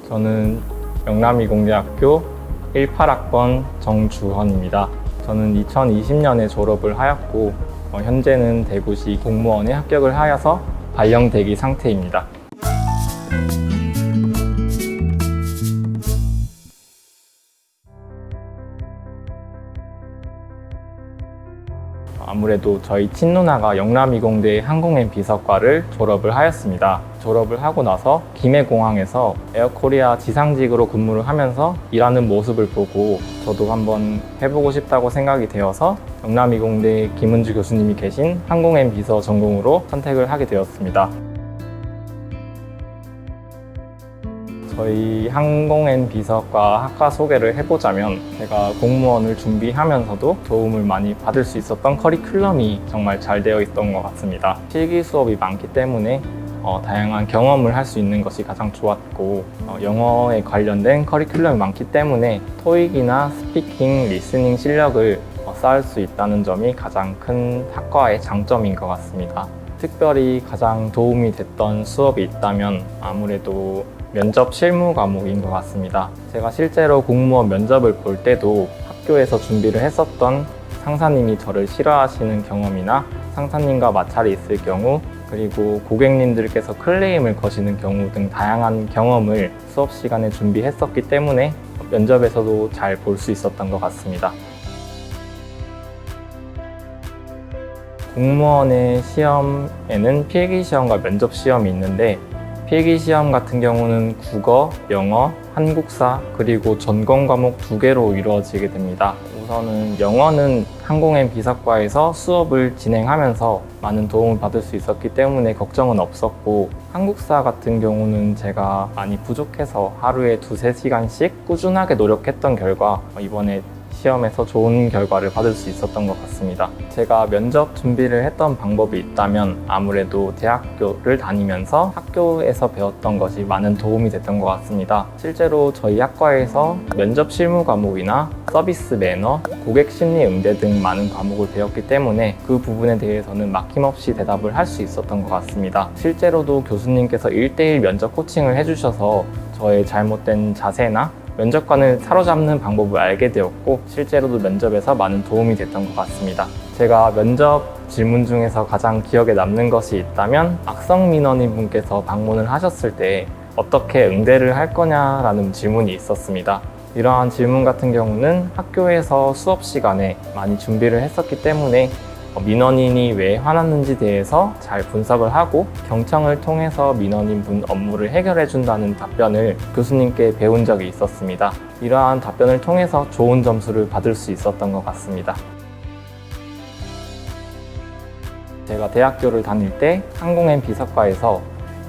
저는 영남이공대학교 18학번 정주헌입니다. 저는 2020년에 졸업을 하였고 현재는 대구시 공무원에 합격을 하여서 발령 대기 상태입니다. 아무래도 저희 친누나가 영남이공대 항공앤비서과를 졸업을 하였습니다. 졸업을 하고 나서 김해공항에서 에어코리아 지상직으로 근무를 하면서 일하는 모습을 보고 저도 한번 해보고 싶다고 생각이 되어서 영남이공대 김은주 교수님이 계신 항공앤비서 전공으로 선택을 하게 되었습니다. 저희 항공앤비서과 학과 소개를 해보자면 제가 공무원을 준비하면서도 도움을 많이 받을 수 있었던 커리큘럼이 정말 잘 되어 있던 것 같습니다. 필기 수업이 많기 때문에 다양한 경험을 할 수 있는 것이 가장 좋았고 영어에 관련된 커리큘럼이 많기 때문에 토익이나 스피킹, 리스닝 실력을 쌓을 수 있다는 점이 가장 큰 학과의 장점인 것 같습니다. 특별히 가장 도움이 됐던 수업이 있다면 아무래도 면접 실무 과목인 것 같습니다. 제가 실제로 공무원 면접을 볼 때도 학교에서 준비를 했었던 상사님이 저를 싫어하시는 경험이나 상사님과 마찰이 있을 경우 그리고 고객님들께서 클레임을 거시는 경우 등 다양한 경험을 수업 시간에 준비했었기 때문에 면접에서도 잘 볼 수 있었던 것 같습니다. 공무원의 시험에는 필기시험과 면접시험이 있는데 필기시험 같은 경우는 국어, 영어, 한국사, 그리고 전공 과목 2개로 이루어지게 됩니다. 우선은 영어는 항공앤비서과에서 수업을 진행하면서 많은 도움을 받을 수 있었기 때문에 걱정은 없었고 한국사 같은 경우는 제가 많이 부족해서 하루에 2~3시간씩 꾸준하게 노력했던 결과 이번에 시험에서 좋은 결과를 받을 수 있었던 것 같습니다. 제가 면접 준비를 했던 방법이 있다면 아무래도 대학교를 다니면서 학교에서 배웠던 것이 많은 도움이 됐던 것 같습니다. 실제로 저희 학과에서 면접 실무 과목이나 서비스 매너, 고객 심리 응대 등 많은 과목을 배웠기 때문에 그 부분에 대해서는 막힘없이 대답을 할 수 있었던 것 같습니다. 실제로도 교수님께서 1:1 면접 코칭을 해주셔서 저의 잘못된 자세나 면접관을 사로잡는 방법을 알게 되었고 실제로도 면접에서 많은 도움이 됐던 것 같습니다. 제가 면접 질문 중에서 가장 기억에 남는 것이 있다면 악성 민원인 분께서 방문을 하셨을 때 어떻게 응대를 할 거냐라는 질문이 있었습니다. 이러한 질문 같은 경우는 학교에서 수업 시간에 많이 준비를 했었기 때문에 민원인이 왜 화났는지 대해서 잘 분석을 하고 경청을 통해서 민원인 분 업무를 해결해 준다는 답변을 교수님께 배운 적이 있었습니다. 이러한 답변을 통해서 좋은 점수를 받을 수 있었던 것 같습니다. 제가 대학교를 다닐 때 항공앤비서과에서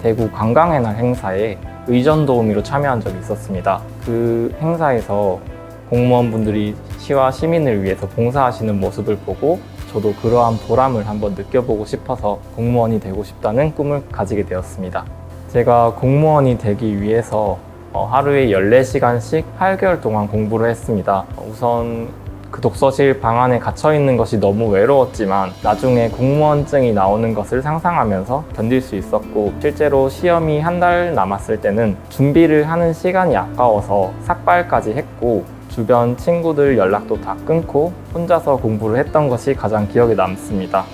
대구 관광의 날 행사에 의전 도우미로 참여한 적이 있었습니다. 그 행사에서 공무원분들이 시와 시민을 위해서 봉사하시는 모습을 보고 저도 그러한 보람을 한번 느껴보고 싶어서 공무원이 되고 싶다는 꿈을 가지게 되었습니다. 제가 공무원이 되기 위해서 하루에 14시간씩 8개월 동안 공부를 했습니다. 우선 그 독서실 방 안에 갇혀 있는 것이 너무 외로웠지만 나중에 공무원증이 나오는 것을 상상하면서 견딜 수 있었고 실제로 시험이 한 달 남았을 때는 준비를 하는 시간이 아까워서 삭발까지 했고 주변 친구들 연락도 다 끊고 혼자서 공부를 했던 것이 가장 기억에 남습니다.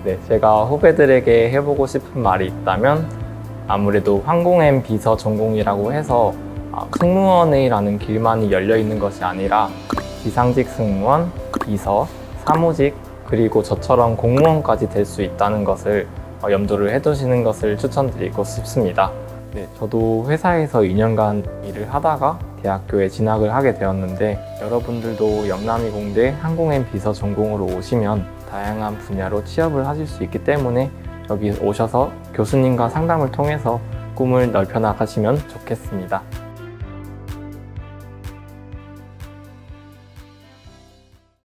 네, 제가 후배들에게 해보고 싶은 말이 있다면 아무래도 항공앤비서 전공이라고 해서 승무원이라는 길만이 열려 있는 것이 아니라 비상직 승무원, 비서, 사무직, 그리고 저처럼 공무원까지 될 수 있다는 것을 염두를 해두시는 것을 추천드리고 싶습니다. 네, 저도 회사에서 2년간 일을 하다가 대학교에 진학을 하게 되었는데 여러분들도 영남이공대 항공앤비서 전공으로 오시면 다양한 분야로 취업을 하실 수 있기 때문에 여기 오셔서 교수님과 상담을 통해서 꿈을 넓혀 나가시면 좋겠습니다.